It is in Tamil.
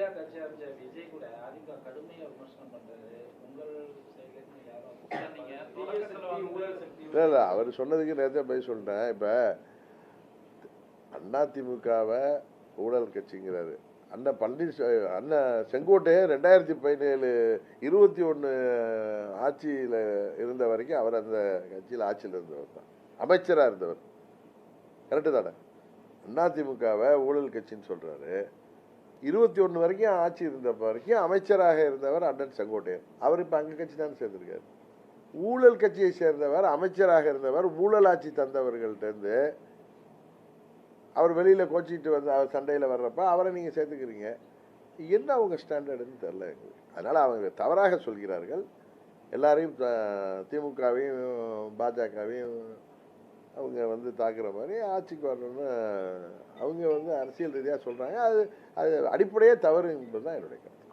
முதல்வரியா கட்சி ஆரம்பிச்ச விஜய் கூட அதிக கடுமையா விமர்சனம் பண்றாரு. உங்கள் சைடுல யாரும் நீங்க தொடக்கத்துல இல்ல அவர் சொன்னதுக்கு நேரத்தை போய் சொல்லிட்டேன். இப்ப அதிமுகவை ஊழல் கட்சிங்கிறாரு. அண்ணன் செங்கோட்டையன் 2017 21 ஆட்சியில் இருந்த வரைக்கும் அவர் அந்த கட்சியில் ஆட்சியில் இருந்தவர் தான், அமைச்சராக இருந்தவர். கரெக்டு தானே? அதிமுகவை ஊழல் கட்சின்னு சொல்றாரு. 21 வரைக்கும் ஆட்சி இருந்த வரைக்கும் அமைச்சராக இருந்தவர் அண்ணன் செங்கோட்டையன். அவர் இப்போ அங்கே கட்சி தான் சேர்ந்திருக்காரு. ஊழல் கட்சியை சேர்ந்தவர், அமைச்சராக இருந்தவர், ஊழல் ஆட்சி தந்தவர்கள்ட்டேருந்து அவர் வெளியில் கோச்சிக்கிட்டு வந்து அவர் சண்டையில் வர்றப்ப அவரை நீங்கள் சேர்த்துக்கிறீங்க. என்ன அவங்க ஸ்டாண்டர்டுன்னு தெரில எங்களுக்கு. அதனால் அவங்க தவறாக சொல்கிறார்கள். எல்லாரையும் திமுகவையும் பாஜகவையும் அவங்க வந்து தாக்குற மாதிரி ஆட்சிக்கு வரணும்னு அவங்க வந்து அரசியல் ரீதியாக சொல்கிறாங்க. அது அடிப்படையே தவறு என்பது தான் என்னுடைய கருத்து.